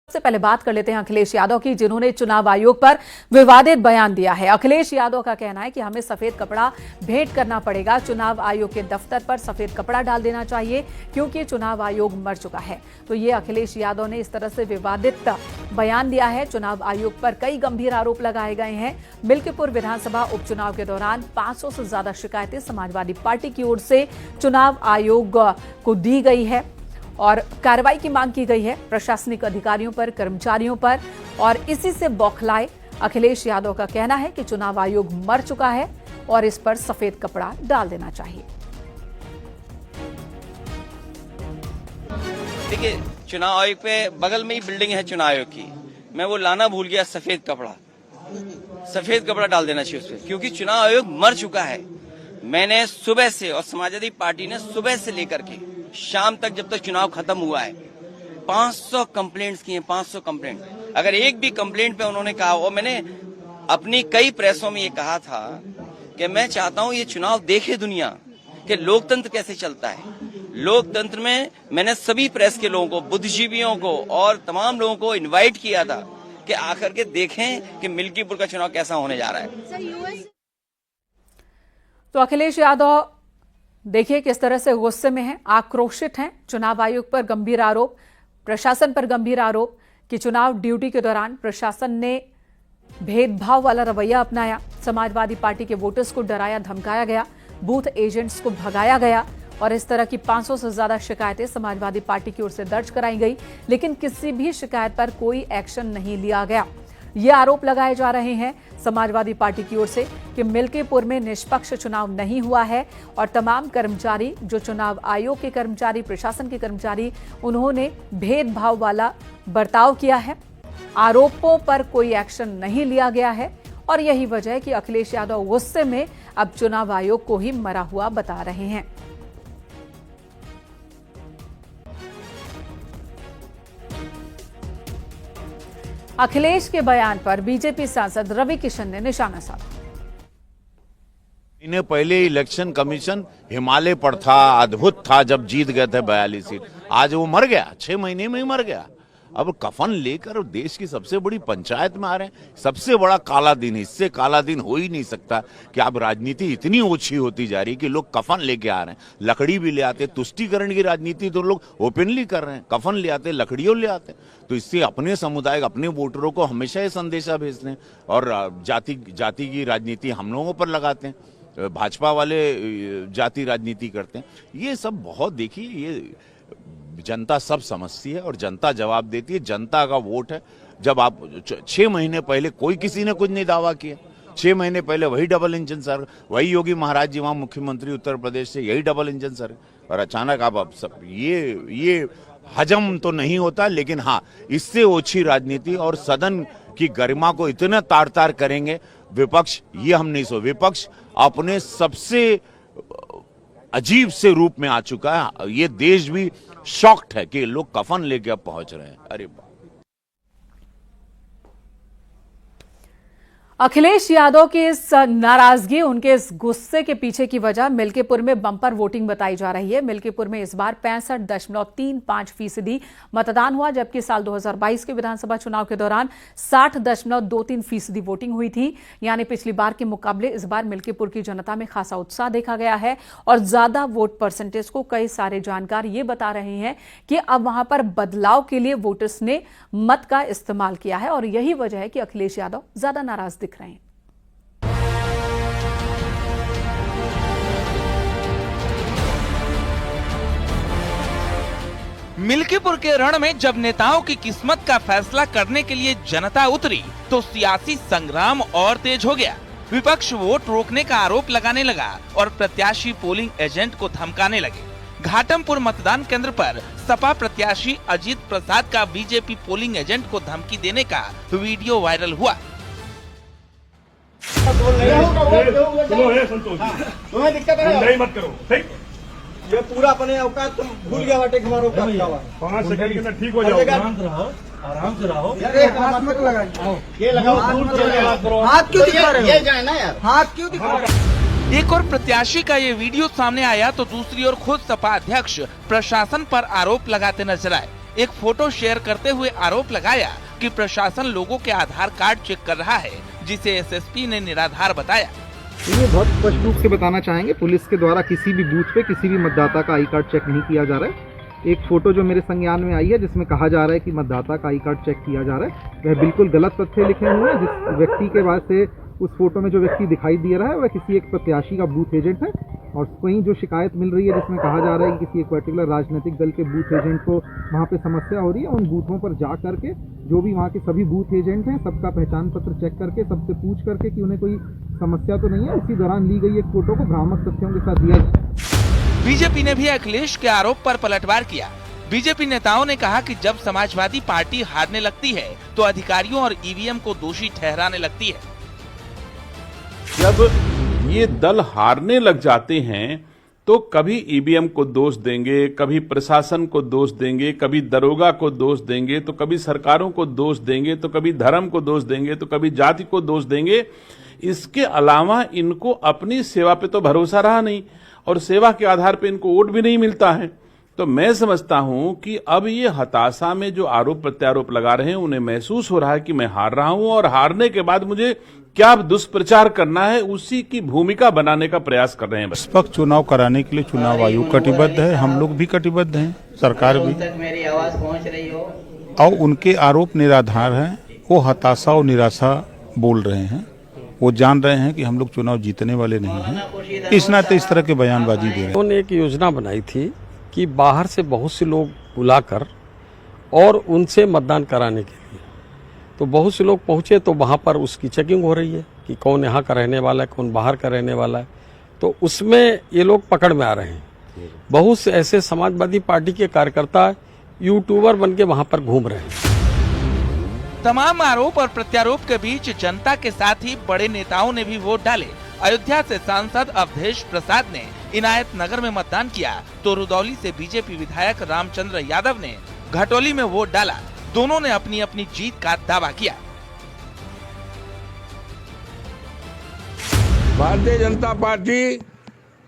सबसे पहले बात कर लेते हैं अखिलेश यादव की, जिन्होंने चुनाव आयोग पर विवादित बयान दिया है। अखिलेश यादव का कहना है कि हमें सफेद कपड़ा भेंट करना पड़ेगा, चुनाव आयोग के दफ्तर पर सफेद कपड़ा डाल देना चाहिए क्योंकि चुनाव आयोग मर चुका है। तो ये अखिलेश यादव ने इस तरह से विवादित बयान दिया है। चुनाव आयोग पर कई गंभीर आरोप लगाए गए हैं। मिल्कीपुर विधानसभा उपचुनाव के दौरान 500 से ज्यादा शिकायतें समाजवादी पार्टी की ओर से चुनाव आयोग को दी गई है और कार्रवाई की मांग की गई है प्रशासनिक अधिकारियों पर, कर्मचारियों पर। और इसी से बौखलाए अखिलेश यादव का कहना है कि चुनाव आयोग मर चुका है और इस पर सफेद कपड़ा डाल देना चाहिए। देखिए, चुनाव आयोग पे बगल में ही बिल्डिंग है चुनाव आयोग की, मैं वो लाना भूल गया। सफेद कपड़ा डाल देना चाहिए उस पर, क्योंकि चुनाव आयोग मर चुका है। मैंने सुबह से और समाजवादी पार्टी ने सुबह से लेकर के शाम तक, जब तक चुनाव खत्म हुआ है, 500 कंप्लेंट्स किए, 500 कंप्लेंट। अगर एक भी कंप्लेंट पे उन्होंने कहा, और मैंने अपनी कई प्रेसों में ये कहा था कि मैं चाहता हूं ये चुनाव देखे दुनिया कि लोकतंत्र कैसे चलता है। लोकतंत्र में मैंने सभी प्रेस के लोगों को, बुद्धिजीवियों को और तमाम लोगों को इन्वाइट किया था कि आकर के देखें कि मिल्कीपुर का चुनाव कैसा होने जा रहा है। तो अखिलेश यादव देखिए किस तरह से गुस्से में हैं, आक्रोशित हैं। चुनाव आयोग पर गंभीर आरोप, प्रशासन पर गंभीर आरोप कि चुनाव ड्यूटी के दौरान प्रशासन ने भेदभाव वाला रवैया अपनाया, समाजवादी पार्टी के वोटर्स को डराया धमकाया गया, बूथ एजेंट्स को भगाया गया और इस तरह की 500 से ज्यादा शिकायतें समाजवादी पार्टी की ओर से दर्ज कराई गई, लेकिन किसी भी शिकायत पर कोई एक्शन नहीं लिया गया। ये आरोप लगाए जा रहे हैं समाजवादी पार्टी की ओर से कि मिल्कीपुर में निष्पक्ष चुनाव नहीं हुआ है और तमाम कर्मचारी, जो चुनाव आयोग के कर्मचारी, प्रशासन के कर्मचारी, उन्होंने भेदभाव वाला बर्ताव किया है। आरोपों पर कोई एक्शन नहीं लिया गया है और यही वजह है कि अखिलेश यादव गुस्से में अब चुनाव आयोग को ही मरा हुआ बता रहे हैं। अखिलेश के बयान पर बीजेपी सांसद रवि किशन ने निशाना साधा। इन्हें पहले इलेक्शन कमीशन हिमालय पर था, अद्भुत था जब जीत गए थे 42 सीट। आज वो मर गया, 6 महीने में ही मर गया। अब कफन लेकर देश की सबसे बड़ी पंचायत में आ रहे हैं। सबसे बड़ा काला दिन है, इससे काला दिन हो ही नहीं सकता कि अब राजनीति इतनी ओछी होती जा रही है कि लोग कफन लेके आ रहे हैं। लकड़ी भी ले आते, तुष्टीकरण की राजनीति तो लोग ओपनली कर रहे हैं, कफन ले आते, लकड़ियों ले आते। तो इससे अपने समुदाय, अपने वोटरों को हमेशा ये संदेशा भेजते हैं और जाति की राजनीति हम लोगों पर लगाते हैं। भाजपा वाले जाति राजनीति करते हैं। ये सब बहुत, देखिए, ये जनता सब समझती है और जनता जवाब देती है। जनता का वोट है। जब आप 6 महीने पहले किसी ने कुछ नहीं दावा किया। 6 महीने पहले वही डबल इंजन सर, वही योगी महाराज जी वहां मुख्यमंत्री उत्तर प्रदेश से, यही डबल इंजन सर, और अचानक आप सब ये हजम तो नहीं होता। लेकिन हाँ, इससे ओछी राजनीति और सदन की गरिमा को इतना तार तार करेंगे विपक्ष, ये हम नहीं सो। विपक्ष अपने सबसे अजीब से रूप में आ चुका है। ये देश भी शॉक्ड है कि लोग कफन लेके अब पहुंच रहे हैं। अरे अखिलेश यादव की इस नाराजगी, उनके इस गुस्से के पीछे की वजह मिल्कीपुर में बंपर वोटिंग बताई जा रही है। मिल्कीपुर में इस बार 65.35% मतदान हुआ, जबकि साल 2022 के विधानसभा चुनाव के दौरान 60.23% वोटिंग हुई थी। यानी पिछली बार के मुकाबले इस बार मिल्कीपुर की जनता में खासा उत्साह देखा गया है और ज्यादा वोट परसेंटेज को कई सारे जानकार ये बता रहे हैं कि अब वहां पर बदलाव के लिए वोटर्स ने मत का इस्तेमाल किया है और यही वजह है कि अखिलेश यादव ज्यादा नाराज दिख रहे हैं। मिल्कीपुर के रण में जब नेताओं की किस्मत का फैसला करने के लिए जनता उतरी तो सियासी संग्राम और तेज हो गया। विपक्ष वोट रोकने का आरोप लगाने लगा और प्रत्याशी पोलिंग एजेंट को धमकाने लगे। घाटमपुर मतदान केंद्र पर सपा प्रत्याशी अजीत प्रसाद का बीजेपी पोलिंग एजेंट को धमकी देने का वीडियो वायरल हुआ। तुम्हें दिक्कत नहीं, मत करो, ठीक? ये पूरा अपने औकात तुम भूल गया बाटे, हमारा औकात क्या हुआ? 5 सेकंड के अंदर ठीक हो जाओ। आराम से रहो। हाथ मत लगाओ, ये लगाओ, हाथ क्यों दिखा रहे हो? ये जाए ना यार, हाथ क्यों दिखा रहे हो? एक और प्रत्याशी का ये वीडियो सामने आया तो दूसरी ओर खुद सपा अध्यक्ष प्रशासन पर आरोप लगाते नजर आए। एक फोटो शेयर करते हुए आरोप लगाया कि प्रशासन लोगों के आधार कार्ड चेक कर रहा है, जिसे एसएसपी ने निराधार बताया। ये बहुत स्पष्ट रूप से बताना चाहेंगे, पुलिस के द्वारा किसी भी बूथ पे किसी भी मतदाता का आई कार्ड चेक नहीं किया जा रहा है। एक फोटो जो मेरे संज्ञान में आई है जिसमें कहा जा रहा है कि मतदाता का आई कार्ड चेक किया जा रहा है, वह बिल्कुल गलत तथ्य लिखे हुए हैं। जिस व्यक्ति के बाद से उस फोटो में जो व्यक्ति दिखाई दे रहा है वह किसी एक प्रत्याशी का बूथ एजेंट है, और कहीं जो शिकायत मिल रही है जिसमें कहा जा रहा है कि किसी एक पर्टिकुलर राजनीतिक दल के बूथ एजेंट को वहाँ पे समस्या हो रही है, उन बूथों पर जा करके जो भी वहाँ के सभी बूथ एजेंट हैं सबका पहचान पत्र चेक करके सबसे पूछ करके कि उन्हें कोई समस्या तो नहीं है, इसी दौरान ली गई एक फोटो को भ्रामक तथ्यों के साथ दिया जाए। बीजेपी ने भी अखिलेश के आरोप पर पलटवार किया। बीजेपी नेताओं ने कहा कि जब समाजवादी पार्टी हारने लगती है तो अधिकारियों और ईवीएम को दोषी ठहराने लगती है। जब ये दल हारने लग जाते हैं तो कभी ईवीएम को दोष देंगे, कभी प्रशासन को दोष देंगे, कभी दरोगा को दोष देंगे, तो कभी सरकारों को दोष देंगे, तो कभी धर्म को दोष देंगे, तो कभी जाति को दोष देंगे। इसके अलावा इनको अपनी सेवा पे तो भरोसा रहा नहीं और सेवा के आधार पे इनको वोट भी नहीं मिलता है। तो मैं समझता हूं कि अब ये हताशा में जो आरोप प्रत्यारोप लगा रहे हैं उन्हें महसूस हो रहा है कि मैं हार रहा हूं और हारने के बाद मुझे क्या दुष्प्रचार करना है उसी की भूमिका बनाने का प्रयास कर रहे हैं। निष्पक्ष चुनाव कराने के लिए चुनाव आयोग कटिबद्ध है, हम लोग भी कटिबद्ध हैं, सरकार भी। मेरी आवाज पहुंच रही हो और उनके आरोप निराधार हैं, वो हताशा और निराशा बोल रहे हैं, वो जान रहे हैं कि हम लोग चुनाव जीतने वाले नहीं हैं, इस नाते इस तरह के बयानबाजी दे रहे हैं। उन्होंने एक योजना बनाई थी कि बाहर से बहुत से लोग बुलाकर और उनसे मतदान कराने के लिए, तो बहुत से लोग पहुंचे तो वहां पर उसकी चेकिंग हो रही है कि कौन यहाँ का रहने वाला है, कौन बाहर का रहने वाला है, तो उसमें ये लोग पकड़ में आ रहे हैं। बहुत से ऐसे समाजवादी पार्टी के कार्यकर्ता यूट्यूबर बन के वहां पर घूम रहे हैं। तमाम आरोप और प्रत्यारोप के बीच जनता के साथ ही बड़े नेताओं ने भी वोट डाले। अयोध्या से सांसद अवधेश प्रसाद ने इनायत नगर में मतदान किया तो रुदौली से बीजेपी विधायक रामचंद्र यादव ने घटोली में वोट डाला। दोनों ने अपनी अपनी जीत का दावा किया। भारतीय जनता पार्टी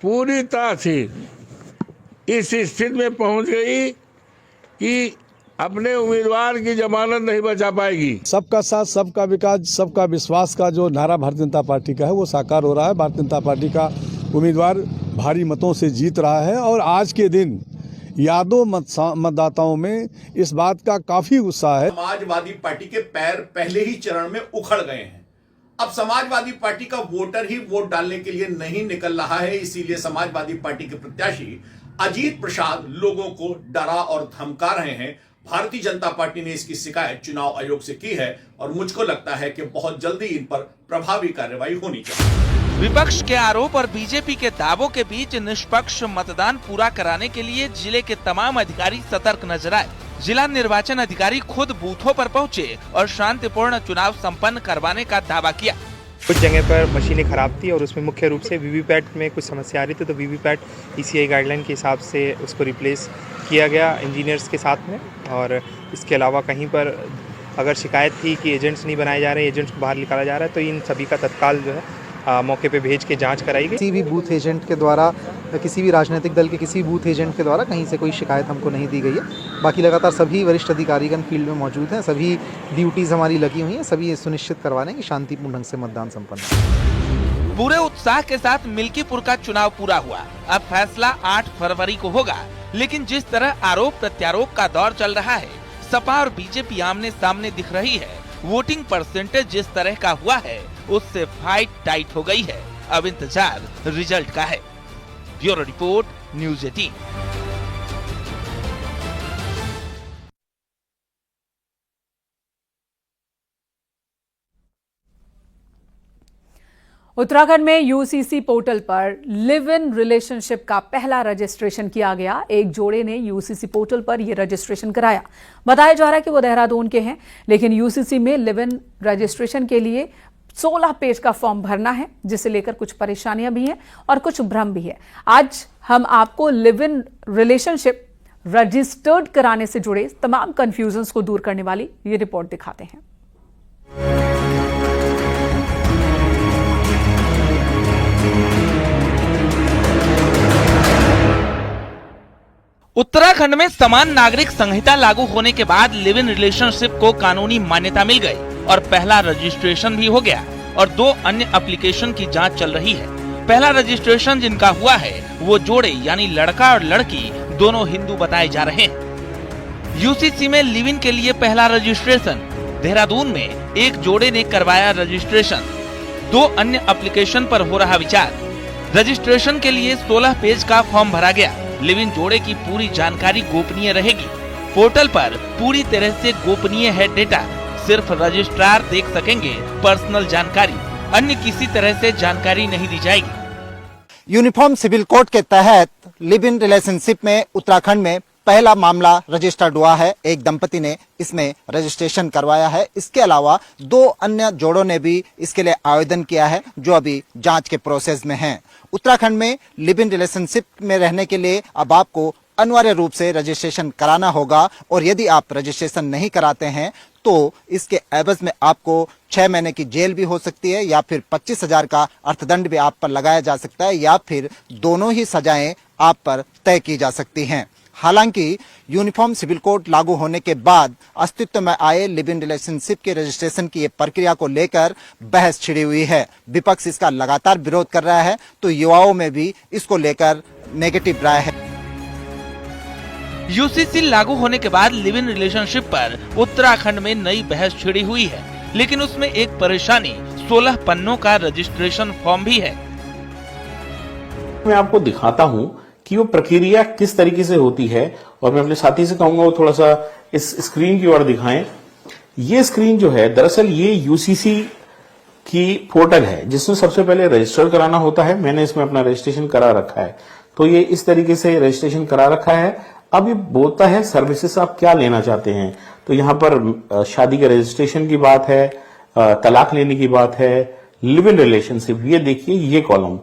पूरी तरह से इस स्थिति में पहुंच गई कि अपने उम्मीदवार की जमानत नहीं बचा पाएगी। सबका साथ, सबका विकास, सबका विश्वास का जो नारा भारतीय जनता पार्टी का है वो साकार हो रहा है। भारतीय जनता पार्टी का उम्मीदवार भारी मतों से जीत रहा है और आज के दिन यादों मतदाताओं में इस बात का काफी उत्साह है। समाजवादी पार्टी के पैर पहले ही चरण में उखड़ गए हैं। अब समाजवादी पार्टी का वोटर ही वोट डालने के लिए नहीं निकल रहा है, इसीलिए समाजवादी पार्टी के प्रत्याशी अजीत प्रसाद लोगों को डरा और धमका रहे हैं। भारतीय जनता पार्टी ने इसकी शिकायत चुनाव आयोग से की है और मुझको लगता है कि बहुत जल्दी इन पर प्रभावी कार्रवाई होनी चाहिए। विपक्ष के आरोप और बीजेपी के दावों के बीच निष्पक्ष मतदान पूरा कराने के लिए जिले के तमाम अधिकारी सतर्क नजर आए। जिला निर्वाचन अधिकारी खुद बूथों पर पहुंचे और शांतिपूर्ण चुनाव संपन्न करवाने का दावा किया। कुछ जगह पर मशीनें खराब थी और उसमें मुख्य रूप से वीवीपैट में कुछ समस्या आ रही थी, तो वीवीपैट ईसीआई गाइडलाइन के हिसाब से उसको रिप्लेस किया गया इंजीनियर्स के साथ में। और इसके अलावा कहीं पर अगर शिकायत थी कि एजेंट्स नहीं बनाए जा रहे, एजेंट्स को बाहर निकाला जा रहा है, तो इन सभी का तत्काल जो है मौके पे भेज के जांच कराई गई। किसी भी बूथ एजेंट के द्वारा, किसी भी राजनीतिक दल के किसी बूथ एजेंट के द्वारा कहीं से कोई शिकायत हमको नहीं दी गई है। बाकी लगातार सभी वरिष्ठ अधिकारीगण फील्ड में मौजूद हैं, सभी ड्यूटीज हमारी लगी हुई हैं, सभी सुनिश्चित करवाने की शांतिपूर्ण ढंग से मतदान संपन्न हो। पूरे उत्साह के साथ मिल्कीपुर का चुनाव पूरा हुआ। अब फैसला 8 फरवरी को होगा, लेकिन जिस तरह आरोप प्रत्यारोप का दौर चल रहा है, सपा और बीजेपी आमने सामने दिख रही है, वोटिंग परसेंटेज जिस तरह का हुआ है उससे फाइट टाइट हो गई है। अब इंतजार रिजल्ट का है। Bureau report, news 18। उत्तराखंड में यूसीसी पोर्टल पर लिव इन रिलेशनशिप का पहला रजिस्ट्रेशन किया गया। एक जोड़े ने यूसीसी पोर्टल पर यह रजिस्ट्रेशन कराया। बताया जा रहा है कि वो देहरादून के हैं, लेकिन यूसीसी में लिव इन रजिस्ट्रेशन के लिए 16 पेज का फॉर्म भरना है, जिसे लेकर कुछ परेशानियां भी हैं और कुछ भ्रम भी है। आज हम आपको लिव इन रिलेशनशिप रजिस्टर्ड कराने से जुड़े तमाम कंफ्यूजन्स को दूर करने वाली ये रिपोर्ट दिखाते हैं। उत्तराखंड में समान नागरिक संहिता लागू होने के बाद लिव इन रिलेशनशिप को कानूनी मान्यता मिल गई और पहला रजिस्ट्रेशन भी हो गया और 2 अन्य एप्लीकेशन की जांच चल रही है। पहला रजिस्ट्रेशन जिनका हुआ है वो जोड़े यानी लड़का और लड़की दोनों हिंदू बताए जा रहे हैं। यूसीसी में लिव इन के लिए पहला रजिस्ट्रेशन, देहरादून में एक जोड़े ने करवाया रजिस्ट्रेशन, 2 अन्य एप्लीकेशन पर हो रहा विचार। रजिस्ट्रेशन के लिए 16 पेज का फॉर्म भरा गया। लिव इन जोड़े की पूरी जानकारी गोपनीय रहेगी। पोर्टल पर पूरी तरह से गोपनीय है डेटा, सिर्फ रजिस्ट्रार देख सकेंगे पर्सनल जानकारी, अन्य किसी तरह से जानकारी नहीं दी जाएगी। यूनिफॉर्म सिविल कोड के तहत लिव इन रिलेशनशिप में उत्तराखंड में पहला मामला रजिस्टर्ड हुआ है। एक दंपति ने इसमें रजिस्ट्रेशन करवाया है। इसके अलावा 2 अन्य जोड़ों ने भी इसके लिए आवेदन किया है जो अभी जांच के प्रोसेस में हैं। उत्तराखंड में लिव इन रिलेशनशिप में रहने के लिए अब आपको अनिवार्य रूप से रजिस्ट्रेशन कराना होगा और यदि आप रजिस्ट्रेशन नहीं कराते हैं तो इसके एवज में आपको 6 महीने की जेल भी हो सकती है या फिर 25,000 का अर्थदंड भी आप पर लगाया जा सकता है या फिर दोनों ही सजाएं आप पर तय की जा सकती हैं। हालांकि यूनिफॉर्म सिविल कोड लागू होने के बाद अस्तित्व में आए लिव इन रिलेशनशिप के रजिस्ट्रेशन की ये प्रक्रिया को लेकर बहस छिड़ी हुई है। विपक्ष इसका लगातार विरोध कर रहा है तो युवाओं में भी इसको लेकर नेगेटिव राय है। यूसीसी लागू होने के बाद लिव इन रिलेशनशिप पर उत्तराखंड में नई बहस छिड़ी हुई है, लेकिन उसमें एक परेशानी 16 पन्नों का रजिस्ट्रेशन फॉर्म भी है। मैं आपको दिखाता हूं कि वो प्रक्रिया किस तरीके से होती है और मैं अपने साथी से कहूंगा वो थोड़ा सा इस स्क्रीन की ओर दिखाएं। ये स्क्रीन जो है दरअसल ये यूसीसी की पोर्टल है जिसमें सबसे पहले रजिस्टर कराना होता है। मैंने इसमें अपना रजिस्ट्रेशन करा रखा है, तो ये इस तरीके से रजिस्ट्रेशन करा रखा है। अब ये बोलता है सर्विसेज आप क्या लेना चाहते हैं, तो यहाँ पर शादी के रजिस्ट्रेशन की बात है, तलाक लेने की बात है, लिव इन रिलेशनशिप, ये देखिए ये कॉलम,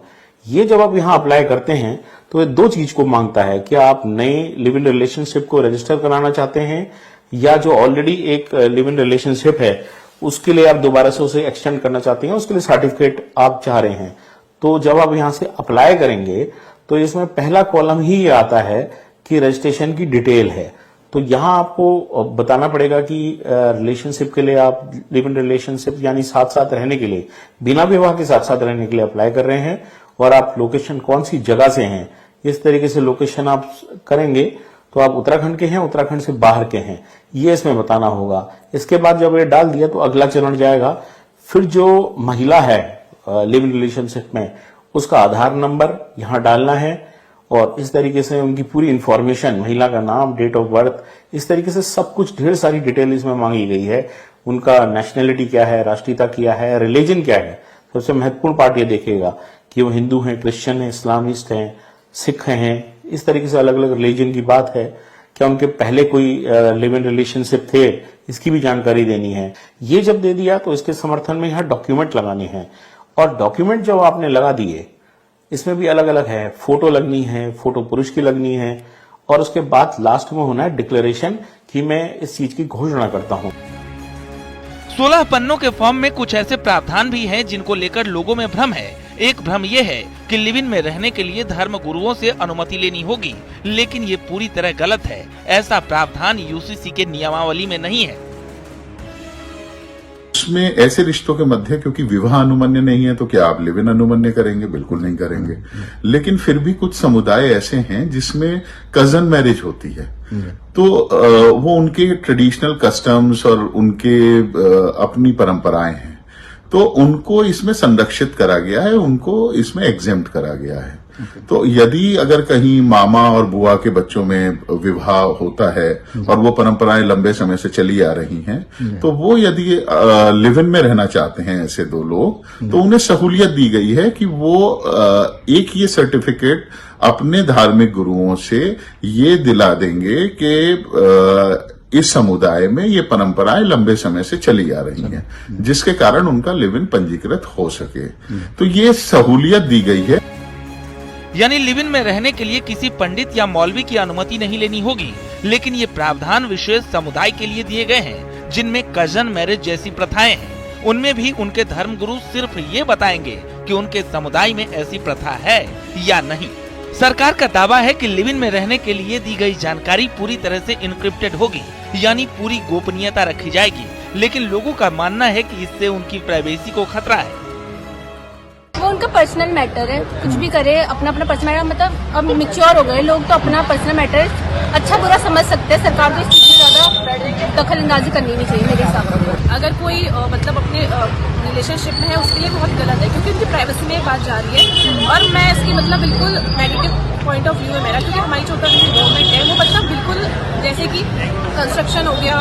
ये जब आप यहाँ अप्लाई करते हैं तो ये 2 चीज को मांगता है कि आप नए लिव इन रिलेशनशिप को रजिस्टर कराना चाहते हैं या जो ऑलरेडी एक लिव इन रिलेशनशिप है उसके लिए आप दोबारा से उसे एक्सटेंड करना चाहते हैं, उसके लिए सर्टिफिकेट आप चाह रहे हैं। तो जब आप यहाँ से अप्लाई करेंगे तो इसमें पहला कॉलम ही ये आता है कि रजिस्ट्रेशन की डिटेल है। तो यहाँ आपको बताना पड़ेगा कि रिलेशनशिप के लिए आप लिव इन रिलेशनशिप यानी साथ साथ रहने के लिए, बिना विवाह के साथ साथ रहने के लिए अप्लाई कर रहे हैं और आप लोकेशन कौन सी जगह से हैं, इस तरीके से लोकेशन आप करेंगे तो आप उत्तराखंड के हैं, उत्तराखंड से बाहर के हैं, ये इसमें बताना होगा। इसके बाद जब ये डाल दिया तो अगला चरण जाएगा, फिर जो महिला है लिव इन रिलेशनशिप में उसका आधार नंबर यहाँ डालना है और इस तरीके से उनकी पूरी इंफॉर्मेशन, महिला का नाम, डेट ऑफ बर्थ, इस तरीके से सब कुछ ढेर सारी डिटेल इसमें मांगी गई है। उनका नेशनैलिटी क्या है, राष्ट्रीयता क्या है, रिलीजन क्या है। सबसे महत्वपूर्ण पार्ट ये देखेगा कि वो हिंदू हैं, क्रिश्चियन हैं, इस्लामिस्ट हैं, सिख हैं, इस तरीके से अलग अलग रिलीजन की बात है। क्या उनके पहले कोई लिव इन रिलेशनशिप थे, इसकी भी जानकारी देनी है। ये जब दे दिया तो इसके समर्थन में यहाँ डॉक्यूमेंट लगाने हैं और डॉक्यूमेंट जब आपने लगा दिए इसमें भी अलग अलग है, फोटो लगनी है, फोटो पुरुष की लगनी है और उसके बाद लास्ट में होना है डिक्लेरेशन कि मैं इस चीज की घोषणा करता हूँ। 16 पन्नों के फॉर्म में कुछ ऐसे प्रावधान भी हैं जिनको लेकर लोगों में भ्रम है। एक भ्रम ये है कि लिव इन में रहने के लिए धर्म गुरुओं से अनुमति लेनी होगी, लेकिन ये पूरी तरह गलत है। ऐसा प्रावधान यूसीसी के नियमावली में नहीं है। उसमें ऐसे रिश्तों के मध्य क्योंकि विवाह अनुमन्य नहीं है तो क्या आप लिव इन अनुमन्य करेंगे? बिल्कुल नहीं करेंगे। लेकिन फिर भी कुछ समुदाय ऐसे हैं जिसमें कजन मैरिज होती है, तो वो उनके ट्रेडिशनल कस्टम्स और उनके अपनी परंपराएं हैं, तो उनको इसमें संरक्षित करा गया है, उनको इसमें एग्जेम्प्ट करा गया है। तो यदि अगर कहीं मामा और बुआ के बच्चों में विवाह होता है और वो परंपराएं लंबे समय से चली आ रही हैं, तो वो यदि लिव इन में रहना चाहते हैं ऐसे 2 लोग, तो उन्हें सहूलियत दी गई है कि वो एक ये सर्टिफिकेट अपने धार्मिक गुरुओं से ये दिला देंगे कि इस समुदाय में ये परंपराएं लंबे समय से चली आ रही हैं, जिसके कारण उनका लिव इन पंजीकृत हो सके। तो ये सहूलियत दी गई है। यानी लिव इन में रहने के लिए किसी पंडित या मौलवी की अनुमति नहीं लेनी होगी, लेकिन ये प्रावधान विशेष समुदाय के लिए दिए गए हैं जिनमें कजन मैरिज जैसी प्रथाएं हैं। उनमें भी उनके धर्मगुरु सिर्फ ये बताएंगे कि उनके समुदाय में ऐसी प्रथा है या नहीं। सरकार का दावा है कि लिव इन में रहने के लिए दी गई जानकारी पूरी तरह से इनक्रिप्टेड होगी, यानी पूरी गोपनीयता रखी जाएगी, लेकिन लोगों का मानना है कि इससे उनकी प्राइवेसी को खतरा है। वो उनका पर्सनल मैटर है, कुछ भी करे अपना अपना पर्सनल मैटर, मतलब अब मैच्योर हो गए लोग तो अपना पर्सनल मैटर अच्छा बुरा समझ सकते हैं। सरकार को इस चीज में ज्यादा दखल अंदाजी करनी नहीं चाहिए मेरे हिसाब से। अगर कोई मतलब अपने रिलेशनशिप में है उसके लिए बहुत गलत है, क्योंकि उनकी प्राइवेसी में बात जा रही है और मैं इसकी मतलब बिल्कुल नेगेटिव पॉइंट ऑफ व्यू है मेरा, क्योंकि हमारी जो गवर्नमेंट है वो मतलब बिल्कुल जैसे कि कंस्ट्रक्शन हो गया,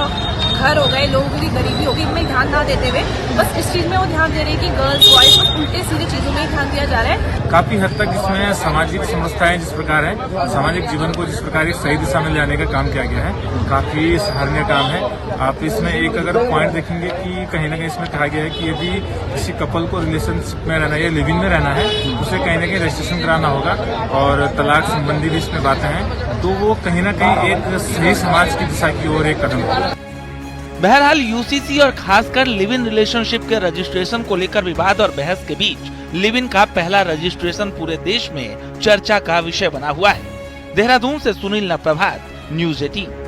घर हो गए, लोगों की गरीबी होगी, इनमें ध्यान ना देते हुए बस इस चीज में वो ध्यान दे रहे हैं कि गर्ल्स बॉयज उल्टे सीधे चीजों में ध्यान दिया जा रहा है। काफी हद तक इसमें सामाजिक समस्याएं जिस प्रकार है, सामाजिक जीवन को जिस प्रकार एक सही दिशा में ले जाने का काम किया गया है, काफी सराहनीय काम है। आप इसमें एक अगर पॉइंट देखेंगे कि कहीं ना कहीं इसमें कहा गया है कि यदि किसी कपल को रिलेशनशिप में रहना या लिव इन में रहना है तो उसे कहीं ना कहीं रजिस्ट्रेशन कराना होगा और तलाक संबंधी भी इसमें बातें हैं, तो वो कहीं ना कहीं एक सही समाज की दिशा की ओर एक कदम है। बहरहाल यूसीसी और खासकर लिव इन रिलेशनशिप के रजिस्ट्रेशन को लेकर विवाद और बहस के बीच लिव इन का पहला रजिस्ट्रेशन पूरे देश में चर्चा का विषय बना हुआ है। देहरादून से सुनील प्रभात, न्यूज़ 18।